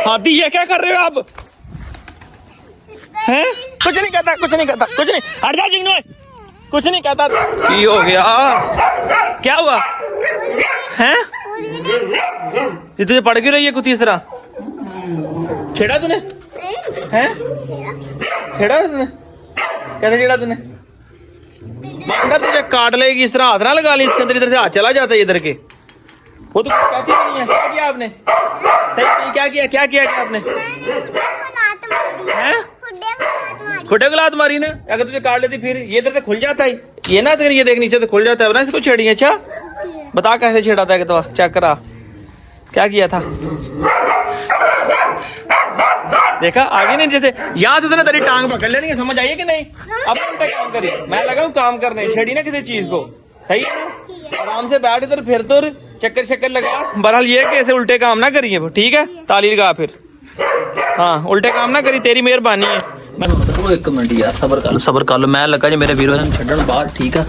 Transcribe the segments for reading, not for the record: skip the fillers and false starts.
हाथी ये क्या कर रहे हो आप? हैं? कुछ नहीं कहता, कुछ नहीं कहता, कुछ नहीं। हट जा जिग्नो, कुछ नहीं कहता। की हो गया? क्या हुआ? हैं? ये तुझे पड़ क्यों रही है कुछ तीसरा? छेड़ा तूने? हैं? छेड़ा तूने? कैसे छेड़ा तूने? अंदर तुझे काट लेगी, इस तरह हाथ ना लगा ली इसके अंदर, इधर से हाथ चला जाता है इधर के। वो तो कहती नहीं है। क्या किया आपने? सही नहीं, क्या किया? क्या किया क्या आपने? हैं? खुडे को लात मारी ना? अगर तुझे काट लेती फिर ये इधर से खुल जाता है। ये ना अगर ये देख नीचे से खुल जाता है ना, इसको छेड़ी। अच्छा बता कैसे छेड़ा था? तो चेक करा क्या किया था। देखा आगे नहीं, जैसे यहाँ से उसने तेरी टांग पकड़ लेनी है, समझ आई कि नहीं? अब उल्टा काम करी, मैं लगा हूँ काम करने, छेड़ी ना किसी चीज को। सही है ना? आराम से बैठ इधर, फिर तो चक्कर शक्कर लगा। बहरहाल ये कि ऐसे उल्टे काम ना करिए, ठीक है? ताली लगा फिर। हाँ उल्टे काम ना करी, तेरी मेहरबानी है। एक मिनट यार, सबर कर लो। मैं लगा जी मेरे वीरों ने छड्डण बाहर, ठीक है?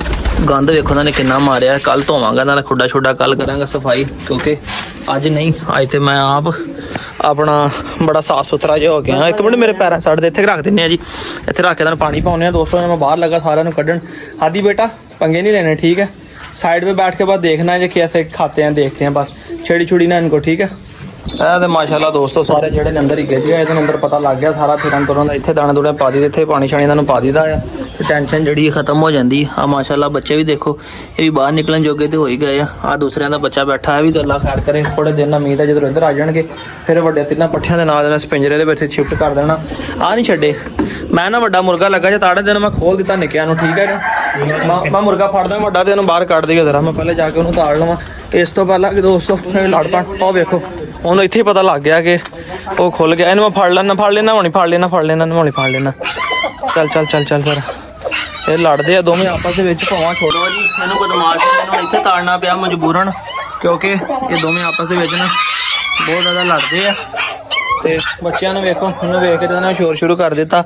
गंद देखो उन्होंने कितना मारिया। कल धोवांगा ना खुडा छुडा, कल करांगा सफाई, क्योंकि अज नहीं, अज तो मैं आप अपना बड़ा साफ सुथरा जो हो गया। एक मिनट मेरे पैर साइड इतने रख दें जी, इतने रख के पानी पाने दोस्तों। मैं बाहर लगा सारा कढ़न। हादी बेटा पंगे नहीं लेने, ठीक है? साइड पे बैठ के बाद देखना है कैसे खाते हैं, देखते हैं बस, छेड़ी छुड़ी ना इनको, ठीक है? तो माशाल्लाह दोस्तों सारे जेडे अंदर ही गिर गए, अंदर पता लग गया सारा। फिर तुरंत इतने दाने दूने पा दी, इतने पानी शानी इन्होंने पा दीदा है, तो टेंशन जी खत्म हो जाती है। हाँ माशाल्लाह बच्चे भी देखो ये भी बाहर निकलन जोगे तो हो ही गए। आ दूसरे का बच्चा बैठा है भी, तो अल्लाह खैर करे। थोड़े दिन उम्मीद है जो इधर आ जाएंगे फिर वे तिना पट्ठिया के नाल पिंजरे के शिफ्ट कर देना। आ नहीं छे मैं ना वड्डा मुर्गा लगा जो ताड़े दिन मैं खोल दिता निक्किया, ठीक है? मैं मुर्गा फड़दा वड्डा तो बाहर कट दिया जरा, मैं पहले जाके उन्होंने ताड़ लवा। इस तो पहला कि दोस्तों लड़ पड़ आओ वेखो, उन्होंने इत्थे पता लग गया कि वो खुल गया। इन्हें मैं फड़ लेना, फड़ लेना, होनी फड़ लेना, फड़ लेना, होनी फड़ लेना। चल चल चल चल फिर ये लड़ते हैं दोवें आपस के भावां। छोड़ो जी इन्हों बदमाश इन्हों इत्थे ताड़ना पिया मजबूरन, क्योंकि ये दोवें आपस के ना बहुत ज़्यादा लड़ते हैं। तो बच्चों ने वेखो उन्होंने वेख के उन्होंने शोर शुरू कर दिता,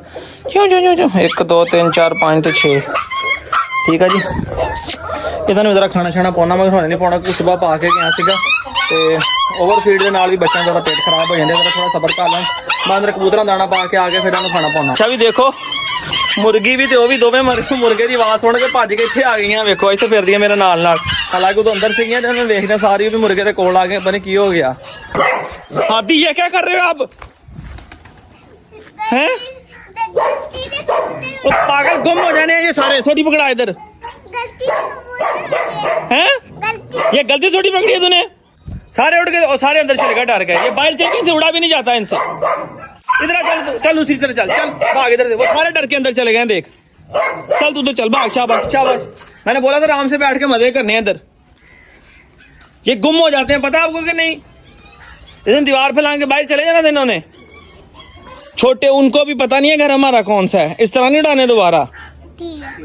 क्यों जो जो जो 1 2 3 4 5 तो 6, ठीक है जी? इन्होंने जरा खाना छाना पाना, मैं खाने नहीं पाना, सुबह पा के गया सीगा। तो ओवर फीड के नाल भी बच्चों का पेट खराब हो जाता है, थोड़ा सबर कर लें। मैं अंदर कबूतर दाना पा के आके फिर इन्होंने खाना पाना। अच्छा भी देखो मुर्गी भी तो भी दोवें मुर्गे की आवाज़ सुन के भज के इत्थे आ गई। वेखो इत्थे फिरदियां मेरे नाल नाल, हालांकि तो अंदर सीगियां ते उन्होंने देखना सारी भी मुर्गे के कोल आ गए, पता नहीं की हो गया। हादी ये क्या कर रहे हो आप? हैं? पागल गुम हो जाने ये सारे, छोटी पकड़ा इधर। हैं? ये गलती छोटी पकड़ी है तूने? सारे उड़ गए और सारे अंदर चले गए, डर गए। ये बाहर से इनसे उड़ा भी नहीं जाता इनसे। इधर चल, चल दूसरी तरफ चल, चल भाग इधर से। वो सारे डर के अंदर चले गए, देख। चल तू तो चल, भाग, शाबाश शाबाश। मैंने बोला था आराम से बैठ के मजे करने हैं इधर। ये गुम हो जाते हैं, पता आपको कि नहीं? इधर दीवार फैलांगे बाहर चले जाना था इन्होंने। छोटे उनको भी पता नहीं है घर हमारा कौन सा है, इस तरह नहीं उड़ाने दोबारा।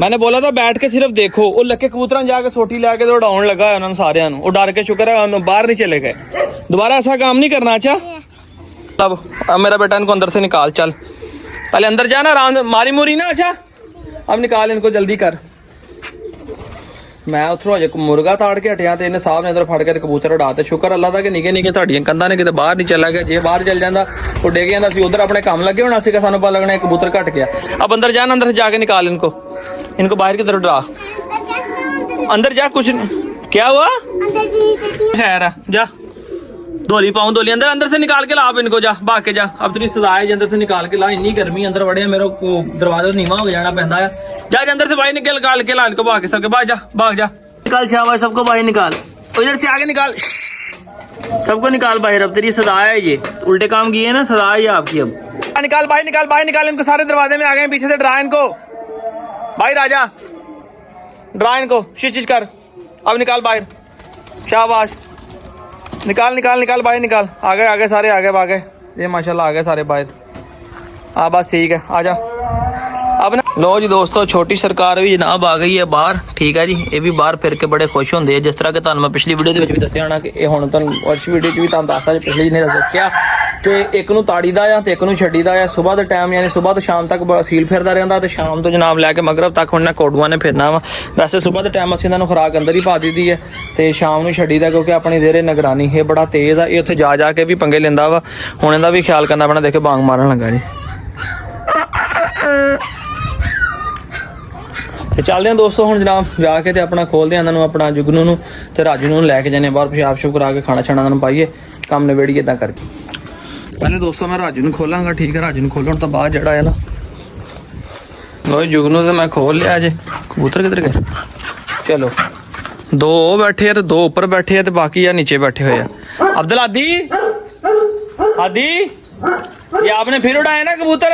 मैंने बोला था बैठ के सिर्फ देखो। वो लगे कबूतर जाके सोटी लैके तो उड़ाउन लगा है उन्होंने सारे। वो डर के शुक्र है बाहर नहीं चले गए। दोबारा ऐसा काम नहीं करना। अच्छा अब मेरा बेटा इनको अंदर से निकाल, चल पहले अंदर जाना, आराम से मारी मुरी ना। अच्छा अब निकाल इनको जल्दी कर। मैं उधरों अजे मुर्गा ताड़ के हटिया तो इन्हें साहब ने इधर फड़ के कबूतर उड़ाते। शुक्र अल्लाह का कि निके निके साड़ियां कंधा ने किते बाहर नहीं चला गया। जे बाहर चल जाता वो डिग जाता, उधर अपने काम लगे होना सीगा, सानू पता लगना कबूतर घट गया। अब अंदर जाना, अंदर से जाके निकाल इनको, इनको बाहर की तरफ उड़ा। अंदर जा, कुछ क्या हुआ? खैर जा, धोली पाऊं धोली। अंदर अंदर से निकाल के ला आप इनको, जा भाग के जा। अब तेरी सजा है, अंदर से निकाल के ला। इतनी गर्मी अंदर बड़े मेरे को दरवाजा नीवा हो जाना पैंदा है। जा अंदर से बाहर निकाल के ला इनको, भाग के सबके भाग जा, भाग जा। निकाल शाबाश, सबको बाहर निकाल। इधर से आगे निकाल, सबको निकाल बाहर। अब तेरी सजा है, ये उल्टे काम किए ना, सजा है आपकी। अब निकाल बाहर, निकाल बाहर, निकाल इनको। सारे दरवाजे में आ गए, पीछे से डरा इनको, बाहर आ जा, डरा इनको, शीश कर। अब निकाल बाहर, शाबाश, निकाल निकाल निकाल बाहर निकाल। आ गए सारे, आ गए। ये माशाल्लाह आ गए सारे बाहर। हाँ बस ठीक है, आ जा अब ना। लो जी दोस्तों, छोटी सरकार भी जनाब आ गई है बाहर, ठीक है जी। ये भी बाहर फिर के बड़े खुश होंगे, जिस तरह के मैं पिछली वीडियो भी दस्या होना कि हुण तुहानूं वीडियो भी दस्सा, पिछली ने दस्या ਤੇ ਇੱਕ ਨੂੰ ਤਾੜੀਦਾ ਆ ਤੇ ਇੱਕ ਨੂੰ ਛੱਡੀਦਾ ਆ ਸਵੇਰ ਦੇ ਟਾਈਮ, ਯਾਨੀ ਸਵੇਰ ਤੋਂ ਸ਼ਾਮ ਤੱਕ ਸੀਲ ਫਿਰਦਾ ਰਹਿੰਦਾ ਤੇ ਸ਼ਾਮ ਤੋਂ ਜਨਾਬ ਲੈ ਕੇ ਮਗਰਬ ਤੱਕ ਹੁਣ ਕੋਡੂਆਂ ਨੇ ਫਿਰਨਾ ਵਾ। ਵੈਸੇ ਸਵੇਰ ਦੇ ਟਾਈਮ ਅਸੀਂ ਇਹਨਾਂ ਨੂੰ ਖੁਰਾਕ ਅੰਦਰ ਹੀ ਪਾ ਦਿੱਤੀ ਹੈ ਤੇ ਸ਼ਾਮ ਨੂੰ ਛੱਡੀਦਾ, ਕਿਉਂਕਿ ਆਪਣੀ ਦੇਰੇ ਨਿਗਰਾਨੀ ਇਹ ਬੜਾ ਤੇਜ਼ ਆ, ਇਹ ਉੱਥੇ ਜਾ ਕੇ ਵੀ ਪੰਗੇ ਲੈਂਦਾ ਵਾ। ਹੁਣ ਇਹਦਾ ਵੀ ਖਿਆਲ ਕਰਨਾ ਪੈਣਾ। ਦੇਖੋ ਬਾਂਗ ਮਾਰਨ ਲੱਗਾ ਜੀ। ਤੇ ਚੱਲਦੇ ਹਾਂ ਦੋਸਤੋ ਹੁਣ ਜਨਾਬ ਜਾ ਕੇ ਤੇ ਆਪਣਾ ਖੋਲਦੇ ਹਾਂ ਇਹਨਾਂ ਨੂੰ, ਆਪਣਾ ਜੁਗਨੂ ਨੂੰ ਤੇ ਰਾਜੂ ਨੂੰ ਲੈ ਕੇ ਜਾਂਦੇ ਬਾਹਰ, ਪਿਸ਼ਾਬ ਸ਼ੂਬ ਕਰਾ ਕੇ ਖਾਣਾ ਛਾਣਾ ਇਹਨਾਂ ਨੂੰ ਪਾਈਏ, ਕੰਮ ਨਿਬੇੜੀਏ ਇਦਾਂ ਕਰਕੇ। ਪਹਿਲੇ ਦੋਸਤੋ ਮੈਂ ਰਾਜੂ ਨੂੰ ਖੋਲਾਂਗਾ, ਠੀਕ ਹੈ। ਰਾਜੂ ਨੂੰ ਖੋਲਣ ਤੋਂ ਬਾਅਦ ਜਿਹੜਾ ਹੈ ਨਾ ਲੋ ਜੁਗਨੂ ਤੇ ਮੈਂ ਖੋਲ ਲਿਆ ਜੇ। ਕਬੂਤਰ ਕਿੱਧਰ ਗਏ? ਚਲੋ 2 ਉਹ ਬੈਠੇ ਆ ਤੇ 2 ਉੱਪਰ ਬੈਠੇ ਆ ਤੇ ਬਾਕੀ ਆ ਨੀਚੇ ਬੈਠੇ ਹੋਏ ਆ। ਅਬਦੁਲ ਆਦੀ ये आपने फिर उड़ाया ना कबूतर?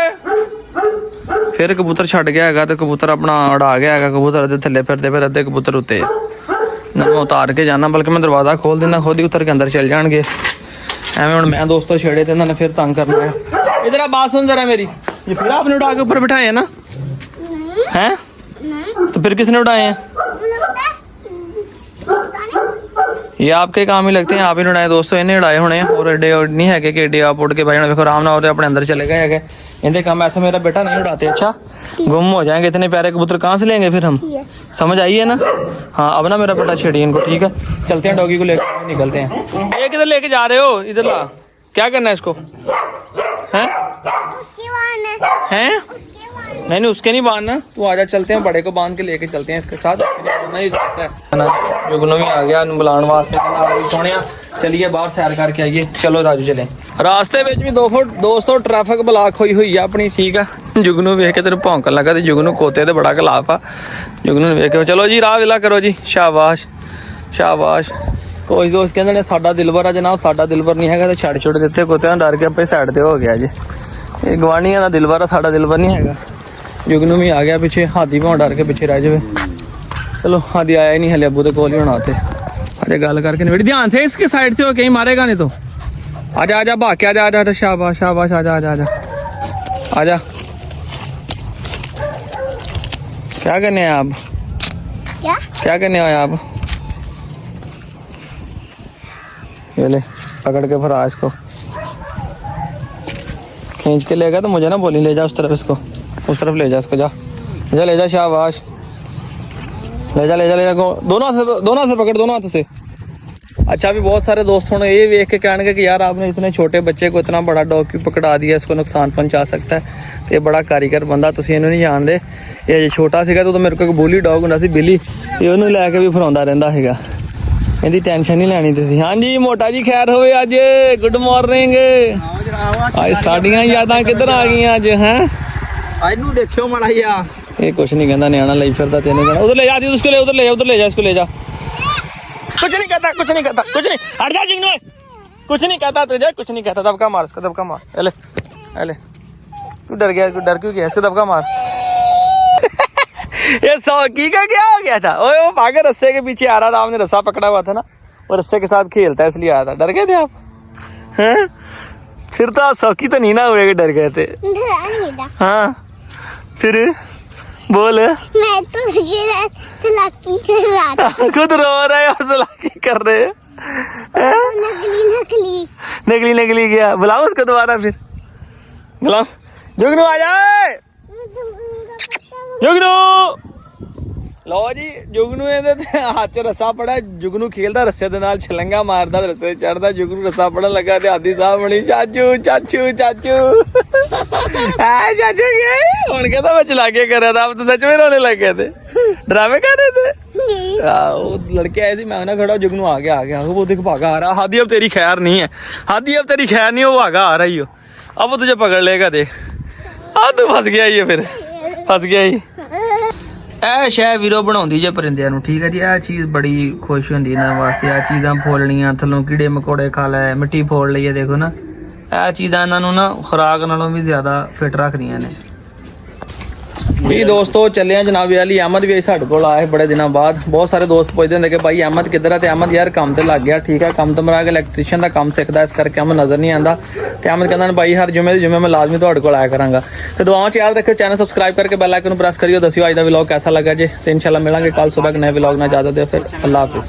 फिर कबूतर छड़ गया है तो कबूतर अपना उड़ा गया है। कबूतर अद्धे थले फिरते फिर अद्धे कबूतर उत्ते ना मैं उतार के जाना, बल्कि मैं दरवाजा खोल देना, खुद ही उतर के अंदर चल जाएंगे। एवं हूँ मैं दोस्तों छेड़े थे इन्होंने फिर तंग करना है। इधर आप बात सुन जरा मेरी, ये फिर आपने उड़ा के ऊपर बिठाए हैं ना? हैं तो फिर किसने उड़ाए हैं? ये आपके काम ही लगते हैं, आप ही उड़ाए दोस्तों, इन्हें उड़ाए होने। और एडे नहीं है कि एडे आप उड़ के भाई देखो आराम ना होते अपने अंदर चले गए है। इनके काम ऐसा मेरा बेटा नहीं उड़ाते। अच्छा गुम हो जाएंगे इतने प्यारे कबूतर, कहाँ से लेंगे फिर हम? समझ आइए ना? हाँ अब ना मेरा बेटा छेड़िए इनको, ठीक है। चलते हैं डॉगी को लेकर निकलते हैं। ये किधर लेके जा रहे हो? इधर ला, क्या करना है इसको? हैं हैं? नहीं उसके नहीं बांधना, तू आजा चलते हैं, बड़े को बांध के लेके चलते हैं इसके साथ। जुगनू भी आ गया बुलाने वास्ते, सोने चलिए बाहर सैर करके आइए। चलो राजू चले। रास्ते में भी 2 फुट दोस्तों ट्रैफिक ब्लॉक हुई हुई है अपनी, ठीक है। जुगनू वेख के तेरे भौंकन लगा तो जुगनू कोते तो बड़ा खिलाफ आ। जुगनू वेख के चलो जी राह विला करो जी, शाबाश शाबाश। कोई दोस्त कहते ने साडा दिलबर है जनाब, साडा दिलबर नहीं है तो छड़ छुड़ दिते कुत्ते डर के अपने साइड से हो गया जी। ये गवानिया का दिलबर है, साडा दिलबर नहीं है। जुगनू भी आ गया पीछे, हाथी भाव डर के पीछे रह जाए। चलो हाथी आया ही नहीं हले, अबू तो कोल ही होना थे। अरे गल करके नहीं, ध्यान से इसके साइड से हो, कहीं मारेगा नहीं तो। आजा आजा भाग के आजा आजा, शाबाश शाबाश, आजा आजा आजा आजा। क्या करने हैं आप? क्या करने आए आप? ये ले पकड़ के फरा इसको, खींच के लेगा तो मुझे ना बोली ले जा उस तरफ, इसको उस तरफ ले जा इसको, जा जा ले जा, शाबाश ले जा ले जा ले जा। दोनों हाथ से पकड़, दोनों हाथों से। अच्छा भी बहुत सारे दोस्त होने ये देख के कहने कि यार आपने इतने छोटे बच्चे को इतना बड़ा डॉग क्यों पकड़ा दिया, इसको नुकसान पहुंचा सकता है। तो ये बड़ा कारीगर बंदा, तुम इन्हों नहीं जानते। ये छोटा सीगा तो मेरे को बूली डॉग होंदा सी बिली, ये उन्होंने लैके भी फराउंदा रहिंदा हैगा। इहदी टेंशन नहीं लैनी तुसीं। हाँ जी मोटा जी खैर होवे अज, गुड मॉर्निंग। आज साडियां यादां किधर आ गई अज हैं? ਇਹਨੂੰ देखियो माड़ा या ये कुछ नहीं कहता, न्याणा लई फिरदा तेने कहना उधर ले जा, उसको ले उधर ले जा, उधर ले जा, इसको ले जा। कुछ नहीं कहता, कुछ नहीं कहता, कुछ नहीं। हट जा जिंगनू, कुछ नहीं कहता तुझे, कुछ नहीं कहता। दबका मार इसको, दबका मार। अले अले तू डर गया, डर क्यों गया? इसको दबका मार। ये सौकी का क्या हो गया था? ओए वो भागे रस्से के पीछे आ रहा था, आपने रस्सा पकड़ा हुआ था ना, वो रस्से के साथ खेलता है इसलिए आया था। डर गए थे आप? हैं फिर तो आप सौकी तो नहीं ना हुए कि डर गए थे? हाँ फिर बोल। मैं तो सलाकी कर रहा था। खुद रो रहे हो, सलाकी कर रहे हो। नकली नकली नकली नकली क्या? बुलाओ उसको दोबारा, फिर बुलाओ। जुगनू आ जाए, जुगनू। लो जी जुगनू ਇਹਦੇ ਹੱਥ 'ਚ ਰੱਸਾ ਪੜਾ, जुगनू खेलदा रस्से ਦੇ ਨਾਲ ਛਲੰਗਾ ਮਾਰਦਾ, रस्से ਚੜਦਾ। जुगनू ਰੱਸਾ ਪੜਨ ਲੱਗਾ ਤੇ ਆਦੀ ਸਾਹਿਬ ਬਣੀ ਚਾਚੂ ਚਾਚੂ ਚਾਚੂ ਆ ਚਾਚੂ ਕੀ ਹੁਣ ਕਹਿੰਦਾ मैं चला के कर रहा था, आप तो सच में रोने लग गए थे, ड्रामे कर रहे थे। वो लड़के आए थे, मैं ना खड़ा, जुगनू आ गया वो देख भागा आ रहा। हादी अब तेरी खैर नहीं है, हादी अब तेरी खैर नहीं, वो भागा आ रही हो, अब वो तुझे पकड़ लेगा। देख अब तू फंस गया ही, फिर फंस गया ही। ਇਹ ਸ਼ੈ ਵੀਰੋ ਬਣਾਉਂਦੀ ਜੇ ਪਰਿੰਦਿਆਂ ਨੂੰ, ਠੀਕ ਹੈ ਜੀ। ਇਹ ਚੀਜ਼ ਬੜੀ ਖੁਸ਼ ਹੁੰਦੀ ਇਹਨਾਂ ਵਾਸਤੇ। ਇਹ ਚੀਜ਼ਾਂ ਫੋਲਣੀਆਂ, ਥੱਲੋਂ ਕੀੜੇ ਮਕੌੜੇ ਖਾ ਲੈ, ਮਿੱਟੀ ਫੋੜ ਲਈਏ, ਦੇਖੋ ਨਾ। ਇਹ ਚੀਜ਼ਾਂ ਇਹਨਾਂ ਨੂੰ ਨਾ ਖੁਰਾਕ ਨਾਲੋਂ ਵੀ ਜ਼ਿਆਦਾ ਫਿੱਟ ਰੱਖਦੀਆਂ ਨੇ। ਵੀ ਦੋਸਤੋ ਚੱਲੇ ਆ ਜਨਾਬ ਵਾਲੀ। ਅਹਿਮਦ ਵੀ ਸਾਡੇ ਕੋਲ ਆਇਆ ਬੜੇ ਦਿਨਾਂ ਬਾਅਦ। ਬਹੁਤ ਸਾਰੇ ਦੋਸਤ ਪੁੱਛਦੇ ਹੁੰਦੇ ਕਿ ਭਾਈ ਅਹਿਮਦ ਕਿੱਧਰ ਆ? ਤੇ ਅਹਿਮਦ ਯਾਰ ਕੰਮ ਤੇ ਲੱਗ ਗਿਆ, ਠੀਕ ਹੈ। ਕੰਮ ਤੋਂ ਮਰਾ ਕੇ ਇਲੈਕਟ੍ਰੀਸ਼ੀਅਨ ਦਾ ਕੰਮ ਸਿੱਖਦਾ, ਇਸ ਕਰਕੇ ਅਹਿਮਦ ਨਜ਼ਰ ਨਹੀਂ ਆਉਂਦਾ। ਤੇ ਅਹਿਮਦ ਕਹਿੰਦਾ ਭਾਈ ਹਰ ਜੁਮੇ ਦੇ ਜੁਮੇ ਮੈਂ ਲਾਜ਼ਮੀ ਤੁਹਾਡੇ ਕੋਲ ਆਇਆ ਕਰਾਂਗਾ। ਤੇ ਦੁਆਵਾਂ 'ਚ ਯਾਦ ਰੱਖਿਓ, ਚੈਨਲ ਸਬਸਕ੍ਰਾਈਬ ਕਰਕੇ ਬੈਲ ਆਈਕਨ ਨੂੰ ਪ੍ਰੈਸ ਕਰਿਓ। ਦੱਸਿਓ ਅੱਜ ਦਾ ਵਲੌਗ कैसा लगा जे। तो इंशाल्लाह मिलेंगे कल सुबह के नए व्लॉग में। इजाजत दे, फिर अल्लाह हाफिज़।